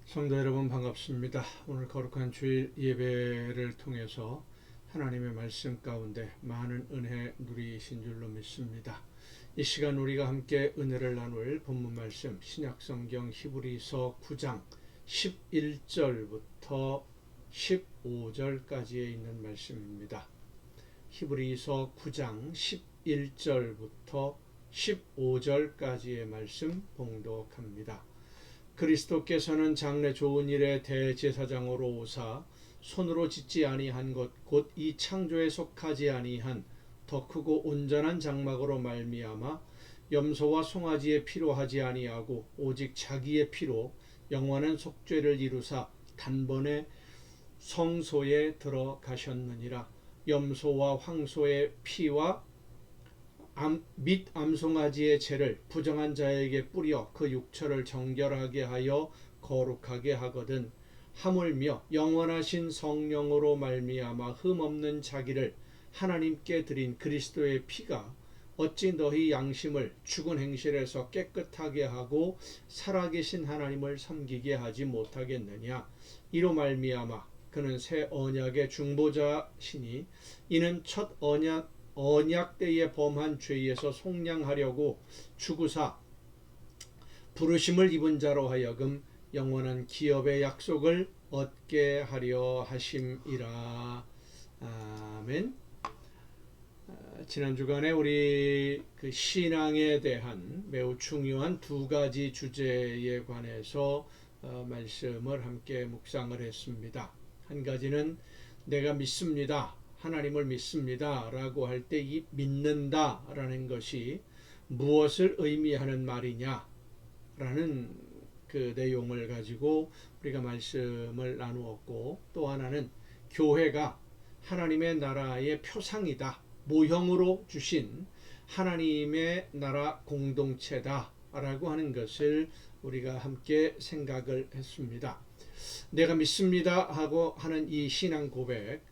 성도 여러분 반갑습니다. 오늘 거룩한 주일 예배를 통해서 하나님의 말씀 가운데 많은 은혜 누리신 줄로 믿습니다. 이 시간 우리가 함께 은혜를 나눌 본문 말씀 신약성경 히브리서 9장 11절부터 15절까지에 있는 말씀입니다. 히브리서 9장 11절부터 15절까지의 말씀 봉독합니다. 그리스도께서는 장래 좋은 일의 대제사장으로 오사 손으로 짓지 아니한 것 곧 이 창조에 속하지 아니한 더 크고 온전한 장막으로 말미암아 염소와 송아지의 피로 하지 아니하고 오직 자기의 피로 영원한 속죄를 이루사 단번에 성소에 들어가셨느니라. 염소와 황소의 피와 및 암송아지의 죄를 부정한 자에게 뿌려 그 육체를 정결하게 하여 거룩하게 하거든 하물며 영원하신 성령으로 말미암아 흠없는 자기를 하나님께 드린 그리스도의 피가 어찌 너희 양심을 죽은 행실에서 깨끗하게 하고 살아계신 하나님을 섬기게 하지 못하겠느냐. 이로 말미암아 그는 새 언약의 중보자시니 이는 첫 언약 때에 범한 죄에서 속량하려고 죽으사 부르심을 입은 자로 하여금 영원한 기업의 약속을 얻게 하려 하심이라. 아멘. 지난 주간에 우리 신앙에 대한 매우 중요한 두 가지 주제에 관해서 말씀을 함께 묵상을 했습니다. 한 가지는 내가 믿습니다, 하나님을 믿습니다 라고 할 때 이 믿는다 라는 것이 무엇을 의미하는 말이냐 라는 그 내용을 가지고 우리가 말씀을 나누었고, 또 하나는 교회가 하나님의 나라의 표상이다, 모형으로 주신 하나님의 나라 공동체다 라고 하는 것을 우리가 함께 생각을 했습니다. 내가 믿습니다 하고 하는 이 신앙 고백,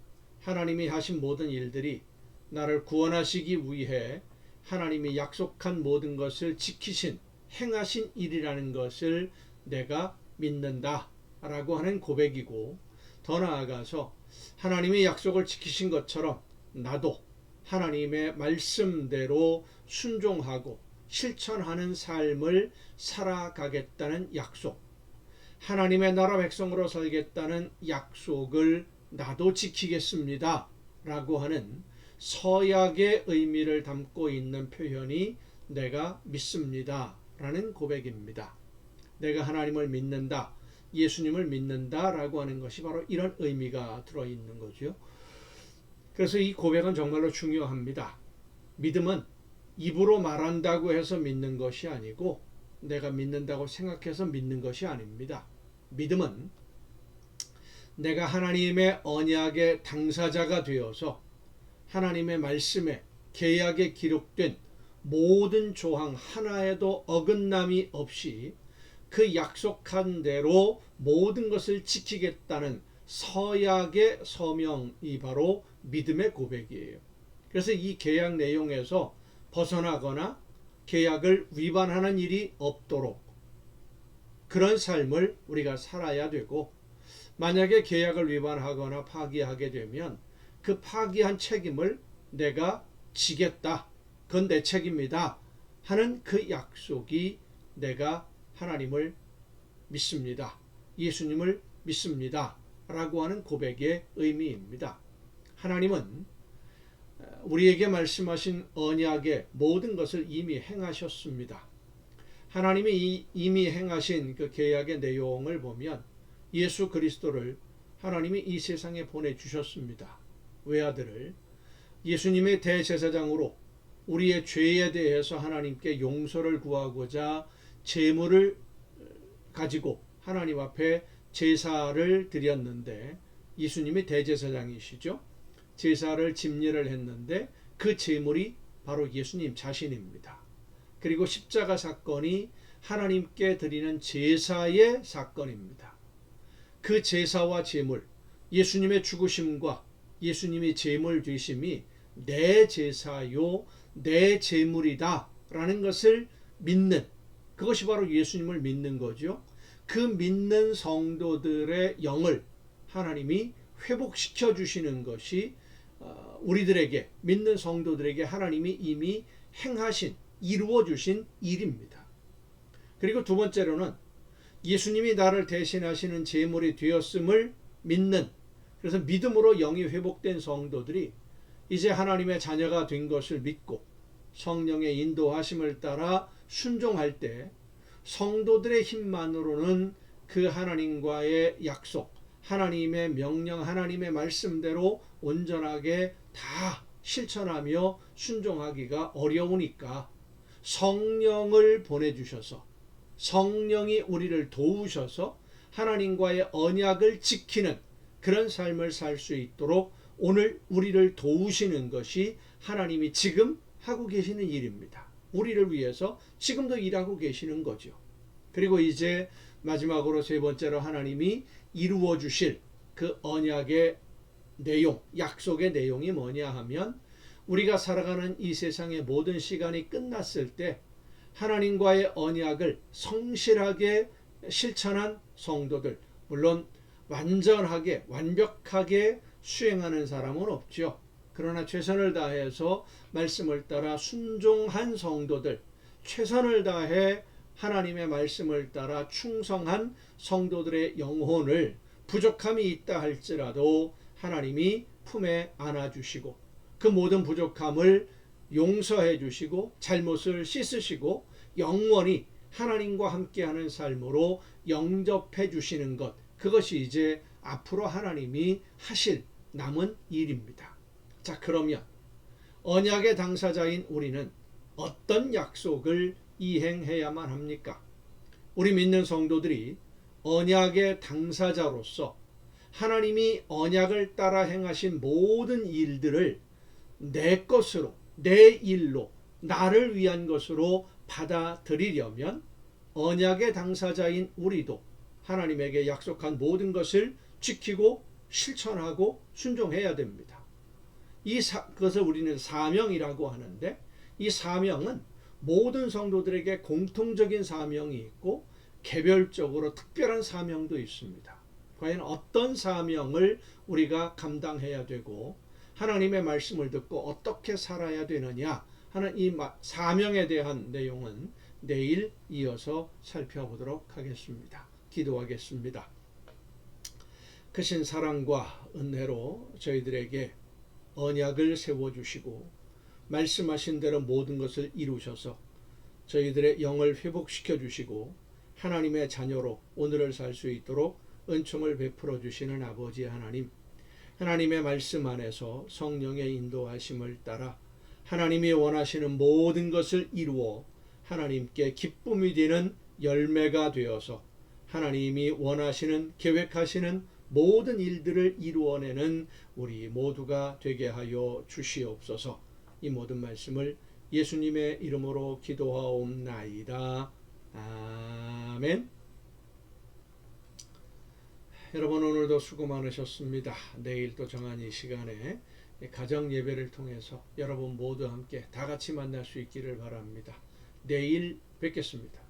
하나님이 하신 모든 일들이 나를 구원하시기 위해 하나님이 약속한 모든 것을 지키신 행하신 일이라는 것을 내가 믿는다 라고 하는 고백이고, 더 나아가서 하나님이 약속을 지키신 것처럼 나도 하나님의 말씀대로 순종하고 실천하는 삶을 살아가겠다는 약속, 하나님의 나라 백성으로 살겠다는 약속을 나도 지키겠습니다 라고 하는 서약의 의미를 담고 있는 표현이 내가 믿습니다 라는 고백입니다. 내가 하나님을 믿는다, 예수님을 믿는다 라고 하는 것이 바로 이런 의미가 들어있는 거죠. 그래서 이 고백은 정말로 중요합니다. 믿음은 입으로 말한다고 해서 믿는 것이 아니고 내가 믿는다고 생각해서 믿는 것이 아닙니다. 믿음은 내가 하나님의 언약의 당사자가 되어서 하나님의 말씀에, 계약에 기록된 모든 조항 하나에도 어긋남이 없이 그 약속한 대로 모든 것을 지키겠다는 서약의 서명이 바로 믿음의 고백이에요. 그래서 이 계약 내용에서 벗어나거나 계약을 위반하는 일이 없도록 그런 삶을 우리가 살아야 되고, 만약에 계약을 위반하거나 파기하게 되면 그 파기한 책임을 내가 지겠다, 그건 내 책임이다 하는 그 약속이 내가 하나님을 믿습니다, 예수님을 믿습니다 라고 하는 고백의 의미입니다. 하나님은 우리에게 말씀하신 언약의 모든 것을 이미 행하셨습니다. 하나님이 이미 행하신 그 계약의 내용을 보면 예수 그리스도를 하나님이 이 세상에 보내주셨습니다. 외아들을 예수님의 대제사장으로 우리의 죄에 대해서 하나님께 용서를 구하고자 제물을 가지고 하나님 앞에 제사를 드렸는데, 예수님이 대제사장이시죠. 제사를 집례를 했는데 그 제물이 바로 예수님 자신입니다. 그리고 십자가 사건이 하나님께 드리는 제사의 사건입니다. 그 제사와 제물, 예수님의 죽으심과 예수님이 제물 되심이 내 제사요 내 제물이다 라는 것을 믿는, 그것이 바로 예수님을 믿는 거죠. 그 믿는 성도들의 영을 하나님이 회복시켜 주시는 것이 우리들에게, 믿는 성도들에게 하나님이 이미 행하신, 이루어 주신 일입니다. 그리고 두 번째로는 예수님이 나를 대신하시는 제물이 되었음을 믿는, 그래서 믿음으로 영이 회복된 성도들이 이제 하나님의 자녀가 된 것을 믿고 성령의 인도하심을 따라 순종할 때 성도들의 힘만으로는 그 하나님과의 약속, 하나님의 명령, 하나님의 말씀대로 온전하게 다 실천하며 순종하기가 어려우니까 성령을 보내주셔서, 성령이 우리를 도우셔서 하나님과의 언약을 지키는 그런 삶을 살 수 있도록 오늘 우리를 도우시는 것이 하나님이 지금 하고 계시는 일입니다. 우리를 위해서 지금도 일하고 계시는 거죠. 그리고 이제 마지막으로 세 번째로 하나님이 이루어 주실 그 언약의 내용, 약속의 내용이 뭐냐 하면, 우리가 살아가는 이 세상의 모든 시간이 끝났을 때 하나님과의 언약을 성실하게 실천한 성도들, 물론 완전하게 완벽하게 수행하는 사람은 없죠. 그러나 최선을 다해서 말씀을 따라 순종한 성도들, 최선을 다해 하나님의 말씀을 따라 충성한 성도들의 영혼을 부족함이 있다 할지라도 하나님이 품에 안아주시고 그 모든 부족함을 용서해 주시고 잘못을 씻으시고 영원히 하나님과 함께하는 삶으로 영접해 주시는 것, 그것이 이제 앞으로 하나님이 하실 남은 일입니다. 자, 그러면 언약의 당사자인 우리는 어떤 약속을 이행해야만 합니까? 우리 믿는 성도들이 언약의 당사자로서 하나님이 언약을 따라 행하신 모든 일들을 내 것으로, 내 일로, 나를 위한 것으로 받아들이려면 언약의 당사자인 우리도 하나님에게 약속한 모든 것을 지키고 실천하고 순종해야 됩니다. 그것을 우리는 사명이라고 하는데, 이 사명은 모든 성도들에게 공통적인 사명이 있고 개별적으로 특별한 사명도 있습니다. 과연 어떤 사명을 우리가 감당해야 되고 하나님의 말씀을 듣고 어떻게 살아야 되느냐 하는 이 사명에 대한 내용은 내일 이어서 살펴보도록 하겠습니다. 기도하겠습니다. 크신 사랑과 은혜로 저희들에게 언약을 세워주시고 말씀하신 대로 모든 것을 이루셔서 저희들의 영을 회복시켜 주시고 하나님의 자녀로 오늘을 살 수 있도록 은총을 베풀어 주시는 아버지 하나님, 하나님의 말씀 안에서 성령의 인도하심을 따라 하나님이 원하시는 모든 것을 이루어 하나님께 기쁨이 되는 열매가 되어서 하나님이 원하시는, 계획하시는 모든 일들을 이루어내는 우리 모두가 되게 하여 주시옵소서. 이 모든 말씀을 예수님의 이름으로 기도하옵나이다. 아멘. 여러분, 오늘도 수고 많으셨습니다. 내일 또 정한 이 시간에 가정 예배를 통해서 여러분 모두 함께 다 같이 만날 수 있기를 바랍니다. 내일 뵙겠습니다.